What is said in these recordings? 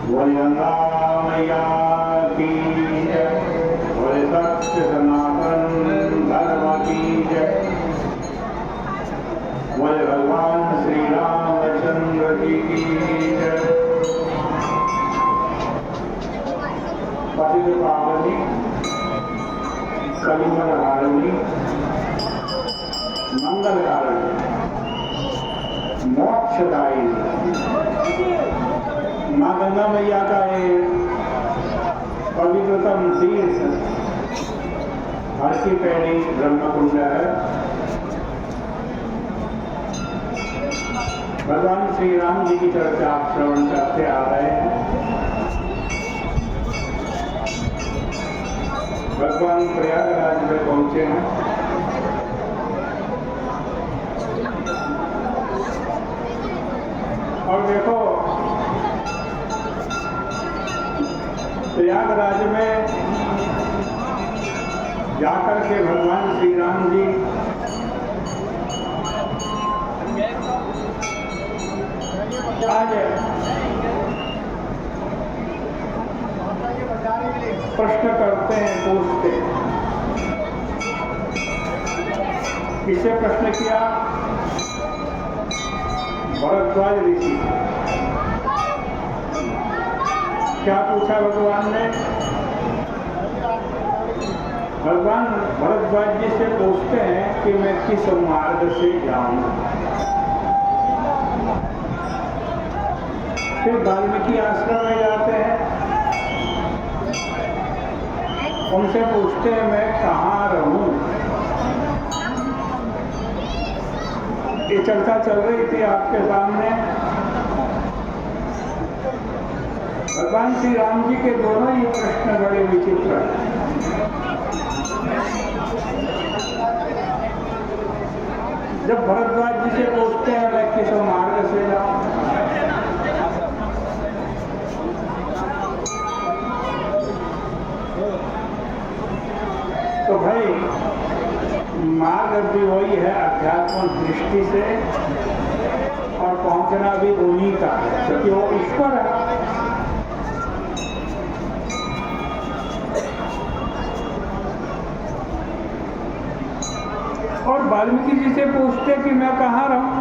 बोले गंगा मैया की जय, बोले सत्य सनातन धर्म की जय, बोले भगवान श्री रामचंद्र जी की जय। पतित पावनी कलिमल हारिणी मंगलकारिणी मोक्षदायी माँ गंगा मैया का एक पवित्रतम तीर्थ हर की पैड़ी ब्रह्मकुंड है। भगवान श्री राम जी की चर्चा आप श्रवण करते आ रहे हैं। भगवान प्रयागराज में पहुंचे हैं। और देखो प्रयागराज में जाकर के भगवान श्री राम जी आज प्रश्न करते हैं, पूछते हैं। किसे प्रश्न किया? भरद्वाज ऋषि। क्या पूछा भगवान ने? भगवान भरद्वाज जी से पूछते हैं कि मैं किस मार्ग से जाऊं। फिर वाल्मीकि आश्रम में जाते हैं, उनसे पूछते हैं मैं कहाँ रहूं। ये चर्चा चल रही थी आपके सामने। भगवान श्री राम जी के दोनों ही प्रश्न बड़े विचित्र हैं। जब भरद्वाज जी से पूछते हैं मैं किस मार्ग से जाऊं, तो भाई मार्ग भी वही है अध्यात्म दृष्टि से, और पहुंचना भी उन्हीं का है क्योंकि वो ईश्वर है। और वाल्मीकि जी से पूछते कि मैं कहाँ रहूं।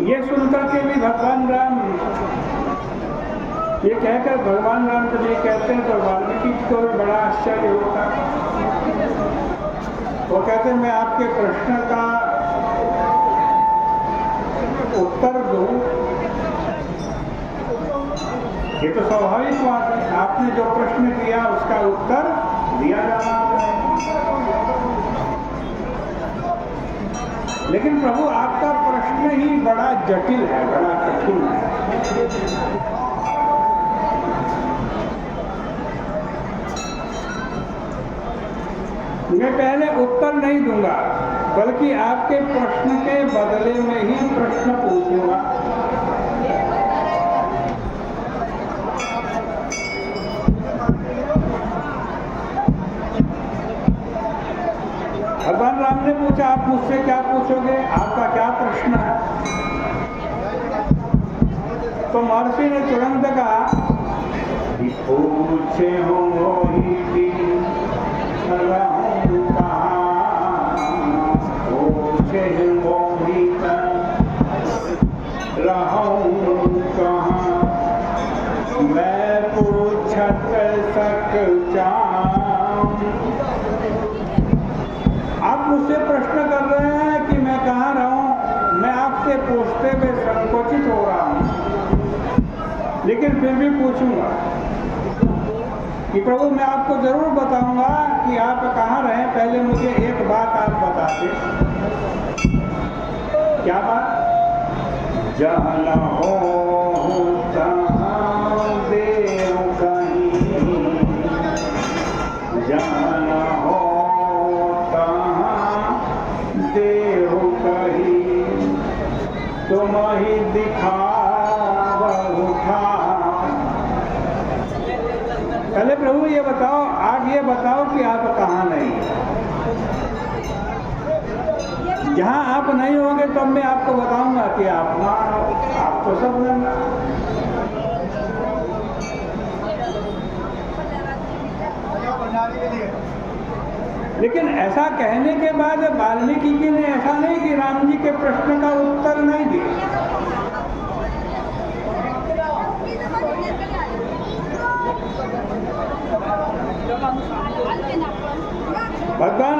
ये सुनकर के भी भगवान राम ये कहकर भगवान राम जब ये कहते हैं तो वाल्मीकि को बड़ा आश्चर्य होता है। वो कहते हैं मैं आपके प्रश्न का उत्तर दूं, ये तो स्वाभाविक बात है। आपने जो प्रश्न किया उसका उत्तर दिया जाना चाहिए। लेकिन प्रभु आपका प्रश्न ही बड़ा जटिल है, बड़ा कठिन है। मैं पहले उत्तर नहीं दूंगा, बल्कि आपके प्रश्न के बदले में ही प्रश्न पूछूंगा। भगवान राम ने पूछा आप मुझसे क्या पूछोगे, आपका क्या प्रश्न है? तो महर्षि ने तुरंत कहा पूछे हो मैं पूछत सक आप मुझसे प्रश्न कर रहे हैं कि मैं कहाँ रहूं। मैं आपसे पूछते हुए संकोचित हो रहा हूं, लेकिन फिर भी पूछूंगा कि प्रभु मैं आपको जरूर बताऊंगा कि आप कहाँ रहें। पहले मुझे एक बात आप बता दें। क्या बात? जहाँ न हो तहाँ देव कहीं, जहाँ न हो तहाँ देव कहीं, तुम ही दिखाव उठा। पहले प्रभु ये बताओ, आग ये बताओ कि आप कहाँ नहीं। जहाँ आप नहीं होंगे तब मैं आपको बताऊंगा कि आप वहाँ आओ। आप तो सब गंगा। लेकिन ऐसा कहने के बाद वाल्मीकि जी ने ऐसा नहीं कि राम जी के प्रश्न का उत्तर नहीं दिया। भगवान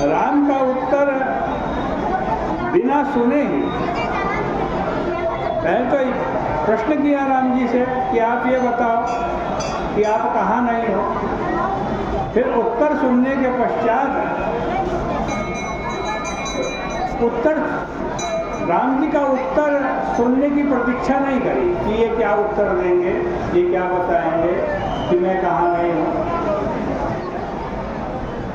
राम का उत्तर बिना सुने ही पहले तो प्रश्न किया राम जी से कि आप ये बताओ कि आप कहाँ नहीं हो। फिर उत्तर सुनने के पश्चात उत्तर राम जी का उत्तर सुनने की प्रतीक्षा नहीं करी कि ये क्या उत्तर देंगे, ये क्या बताएंगे कि मैं कहाँ नहीं हूँ।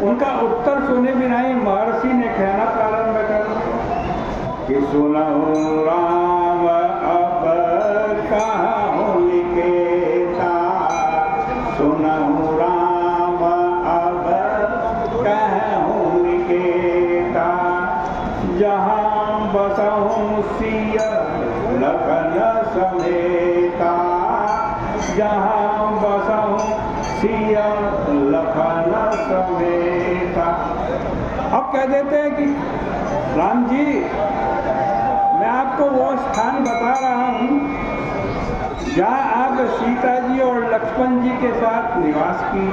उनका उत्तर सुने बिना ही महर्षि ने कहना प्रारंभ कर कि सुनहु राम अब कहाँ निकेता, सुनहु राम अब कहाँ निकेता, जहाँ बसहु सिय लखन समेता, जहाँ बसहु सिय लखन समेता। अब कह देते हैं कि राम जी मैं आपको वो स्थान बता रहा हूँ जहाँ आप सीता जी और लक्ष्मण जी के साथ निवास की।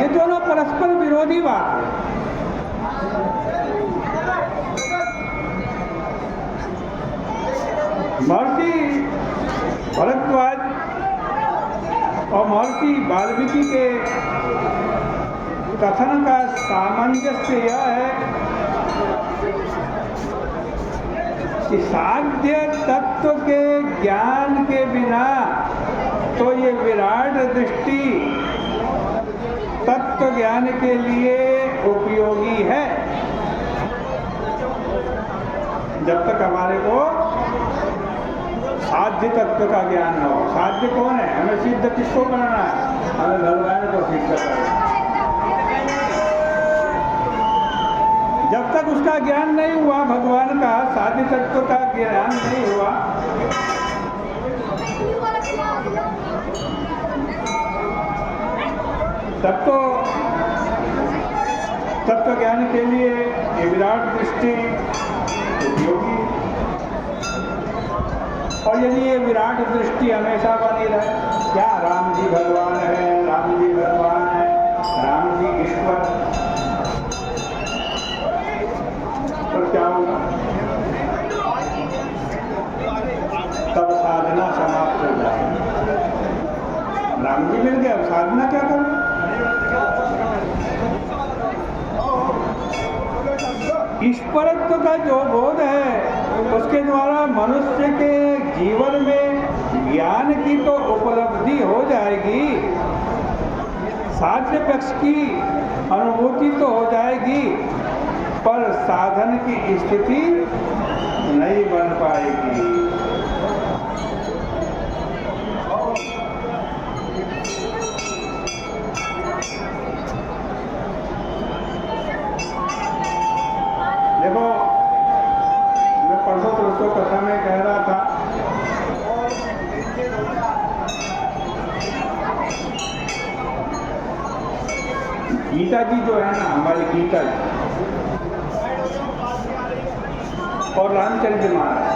ये दोनों परस्पर विरोधी बात है। महर्षि भरद्वाज और महर्षि वाल्मीकि के कथन का सामंजस्य यह है कि साध्य तत्व के ज्ञान के बिना तो ये विराट दृष्टि तत्व ज्ञान के लिए उपयोगी है। जब तक हमारे को साध्य तत्व का ज्ञान न हो। साध्य कौन है? हमें सिद्ध किसको करना है? हमें भगवान को सिद्ध करना है। जब तक उसका ज्ञान नहीं हुआ, भगवान का साध्य तत्व का ज्ञान नहीं हुआ, तब तो तत्व ज्ञान के लिए ये विराट दृष्टि उपयोगी। और यदि ये विराट दृष्टि हमेशा बनी रहे, क्या राम जी भगवान है, राम जी भगवान है, राम जी ईश्वर, तो क्या होगा? तब साधना समाप्त हो जाएगी। राम जी मिल गए, अब साधना क्या करें? ईश्वरत्व का जो बोध है उसके द्वारा मनुष्य के जीवन में ज्ञान की तो उपलब्धि हो जाएगी, साध्य पक्ष की अनुभूति तो हो जाएगी, पर साधन की स्थिति नहीं बन पाएगी। देखो, मैं परसों कथा में कह रहा था गीता जी जो है ना, हमारी गीता जी और रामचंद्र महाराज,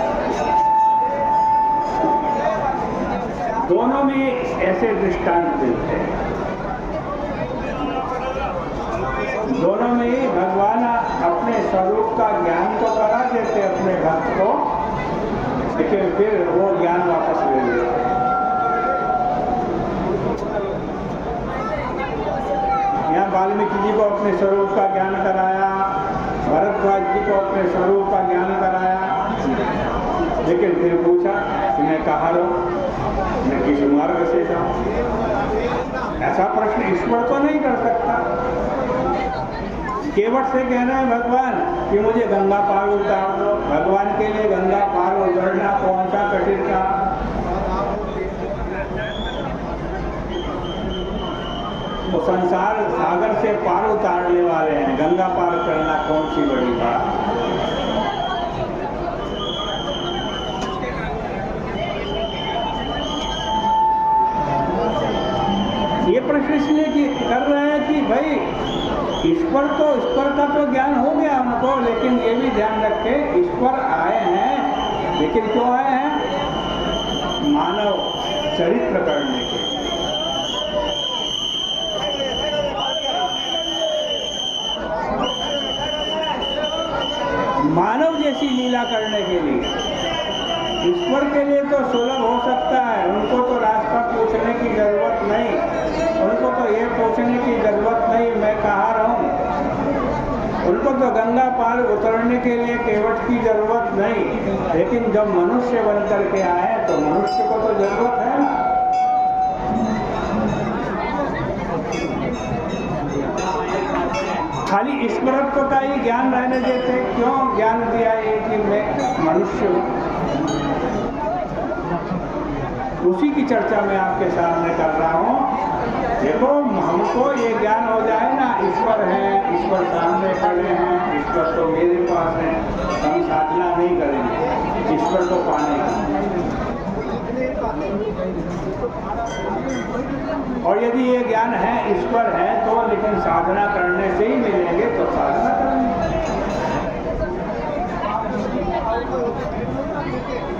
दोनों में ऐसे दृष्टांत मिलते हैं। दोनों में ही भगवान अपने स्वरूप का ज्ञान तो करा देते अपने भक्त को, लेकिन फिर वो ज्ञान वापस ले लेते। यहाँ वाल्मीकि जी को अपने स्वरूप का ज्ञान कराया, भरद्वाज जी को अपने स्वरूप का ज्ञान कराया, लेकिन फिर पूछा कि मैं कहाँ रहूँ, मैं किस मार्ग से जाऊँ? ऐसा प्रश्न ईश्वर तो नहीं कर सकता। केवट से कहना है भगवान कि मुझे गंगा पार उतार दो। भगवान के लिए गंगा पार उतरना कौन सा कठिन था? तो संसार सागर से पार उतारने वाले हैं। गंगा पार करना कौन सी बड़ी बात। ये प्रश्न इसलिए कर रहे हैं कि भाई ईश्वर का तो ज्ञान हो गया उनको, लेकिन ये भी ध्यान रखे ईश्वर आए हैं, लेकिन क्यों आए हैं? मानव चरित्र करने के। मानव जैसी लीला करने के लिए। ईश्वर के लिए तो सुलभ हो सकता है, उनको तो रास्ता पूछने की जरूरत नहीं, उनको तो ये पूछने की जरूरत नहीं मैं कहाँ रहूं, उनको तो गंगा पार उतरने के लिए केवट की जरूरत नहीं। लेकिन जब मनुष्य बन करके आए तो मनुष्य को तो जरूरत है ना। खाली ईश्वरत्व का ही ज्ञान रहने देते, क्यों ज्ञान दिया ये कि मैं मनुष्य हूं? उसी की चर्चा मैं आपके सामने कर रहा हूं। देखो हमको ये ज्ञान हो जाए ना, ईश्वर है, ईश्वर सामने खड़े हैं, ईश्वर तो मेरे पास है, हम साधना नहीं करेंगे ईश्वर को पाने की। और यदि ये ज्ञान है ईश्वर है तो, लेकिन साधना करने से ही मिलेंगे, तो साधना करेंगे।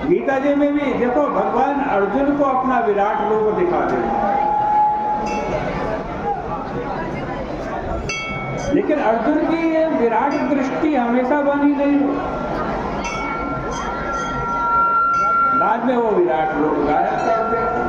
गीता जी में भी देखो भगवान अर्जुन को अपना विराट रूप दिखा देते, लेकिन अर्जुन की ये विराट दृष्टि हमेशा बनी नहीं। बाद में वो विराट रूप गायब कर देते।